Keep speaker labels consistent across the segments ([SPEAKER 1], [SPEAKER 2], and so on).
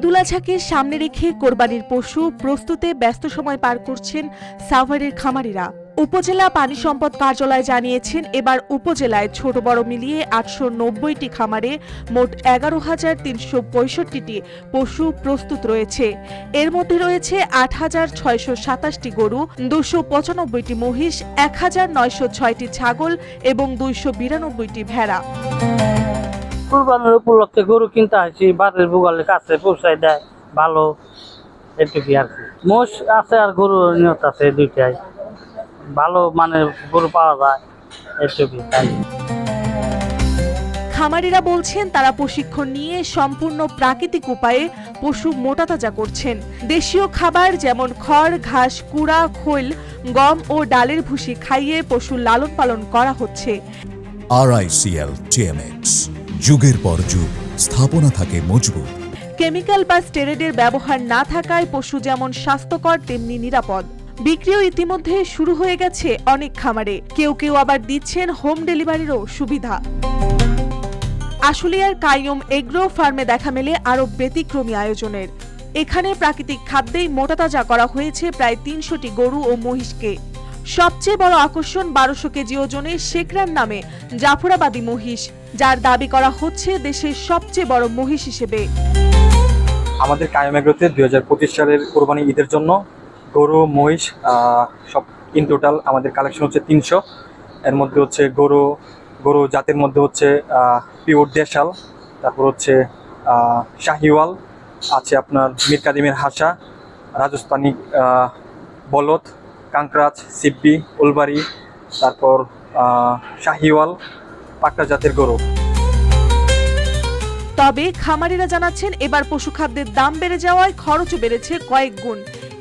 [SPEAKER 1] ঈদুল আজহাকে সামনে রেখে কোরবানির পশু প্রস্তুতে ব্যস্ত সময় পার করছেন সাভারের খামারিরা। উপজেলা পানি সম্পদ কার্যালয় জানিয়েছেন, এবার উপজেলায় ছোট বড় মিলিয়ে 890টি খামারে মোট 11,365টি পশু প্রস্তুত রয়েছে। এর মধ্যে রয়েছে 8,627টি গরু, 295টি মহিষ, 1,906টি ছাগল এবং 292টি ভেড়া।
[SPEAKER 2] কুরবানির উপলক্ষে গরু কিনতে আসি, বাড়ির বুগালের কাছে পৌঁছায় দেয়, ভালো এটুকুই আর কি। মোষ আছে আর গরু নিয়ত আছে, দুইটাই ভালো মানে গরু পাওয়া যায়, এটুকুই।
[SPEAKER 1] খামারিরা বলছেন, তারা প্রশিক্ষণ নিয়ে সম্পূর্ণ প্রাকৃতিক উপায়ে পশু মোটাতাজা করছেন। দেশীয় খাবার যেমন খড়, ঘাস, কুড়া, খৈল, গম ও ডালের ভুসি খাইয়ে পশু লালন পালন করা হচ্ছে।
[SPEAKER 3] RICL TMX, যুগের পর যুগ স্থাপনা থাকে মজবুত।
[SPEAKER 1] কেমিক্যাল বা স্টেরয়েডের ব্যবহার না থাকায় পশু যেমন স্বাস্থ্যকর তেমনি নিরাপদ। বিক্রিও ইতিমধ্যে শুরু হয়ে গেছে অনেক খামারে, কেউ কেউ আবার দিচ্ছেন হোম ডেলিভারিরও সুবিধা। আশুলিয়ার কাইয়ুম এগ্রো ফার্মে দেখা মেলে আরো ব্যতিক্রমী আয়োজনের। এখানে প্রাকৃতিক খাদ্যেই মোটাতাজা করা হয়েছে প্রায় 300টি গরু ও মহিষকে। সবচেয়ে বড় আকর্ষণ 1200 কেজি ওজনের শেখরান নামে জাফরাবাদী মহিষ, যার দাবি করা হচ্ছে দেশের সবচেয়ে বড় মহিষ হিসেবে।
[SPEAKER 4] আমাদের কাইয়ুম এগ্রোতে 2025 সালের কোরবানি ঈদের জন্য গরু, মহিষ সব ইন টোটাল আমাদের কালেকশন হচ্ছে 300। এর মধ্যে হচ্ছে গরু জাতের মধ্যে হচ্ছে পিওর দেশাল, তারপর হচ্ছে শাহিওয়াল আছে, আপনার মীর কাদিমের হাসা, রাজস্থানী বলদ, কাঙ্করাজ, সিব্বি, উলবাড়ি, তারপর শাহিওয়াল, পাকড়া জাতের গরু।
[SPEAKER 1] তবে খামারিরা জানাচ্ছেন, এবার পশুখাদ্যের দাম বেড়ে যাওয়ায় খরচও বেড়েছে কয়েক গুণ।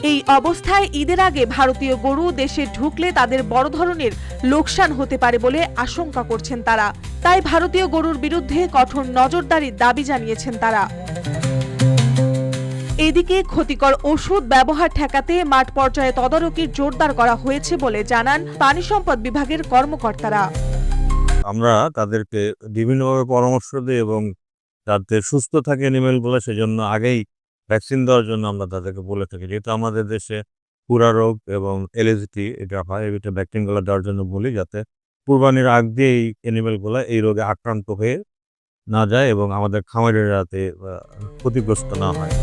[SPEAKER 1] এই অবস্থায় ঈদের আগে ভারতীয় গরু দেশে ঢুকলে তাদের বড় ধরনের লোকসান হতে পারে বলে আশঙ্কা করছেন তারা। তাই ভারতীয় গরুর বিরুদ্ধে কঠোর নজরদারির দাবি জানিয়েছেন তারা। এদিকে ক্ষতিকর ওষুধ ব্যবহার ঠেকাতে মাঠ পর্যায়ে তদারকি জোরদার করা হয়েছে বলে জানান পানি সম্পদ বিভাগের কর্মকর্তারা।
[SPEAKER 5] আমরা তাদেরকে বিভিন্নভাবে পরামর্শ দিই এবং যাতে সুস্থ থাকে অ্যানিমেলগুলো, সেজন্য আগেই ভ্যাকসিন দেওয়ার জন্য আমরা তাদেরকে বলে থাকি। যেহেতু আমাদের দেশে পুরা রোগ এবং এলএসটি এটা হয়, এটা ভ্যাকসিনগুলো দেওয়ার জন্য বলি, যাতে কুরবানির আগ দিয়ে এই অ্যানিমেলগুলো এই রোগে আক্রান্ত হয়ে না যায় এবং আমাদের খামারের যাতে ক্ষতিগ্রস্ত না হয়।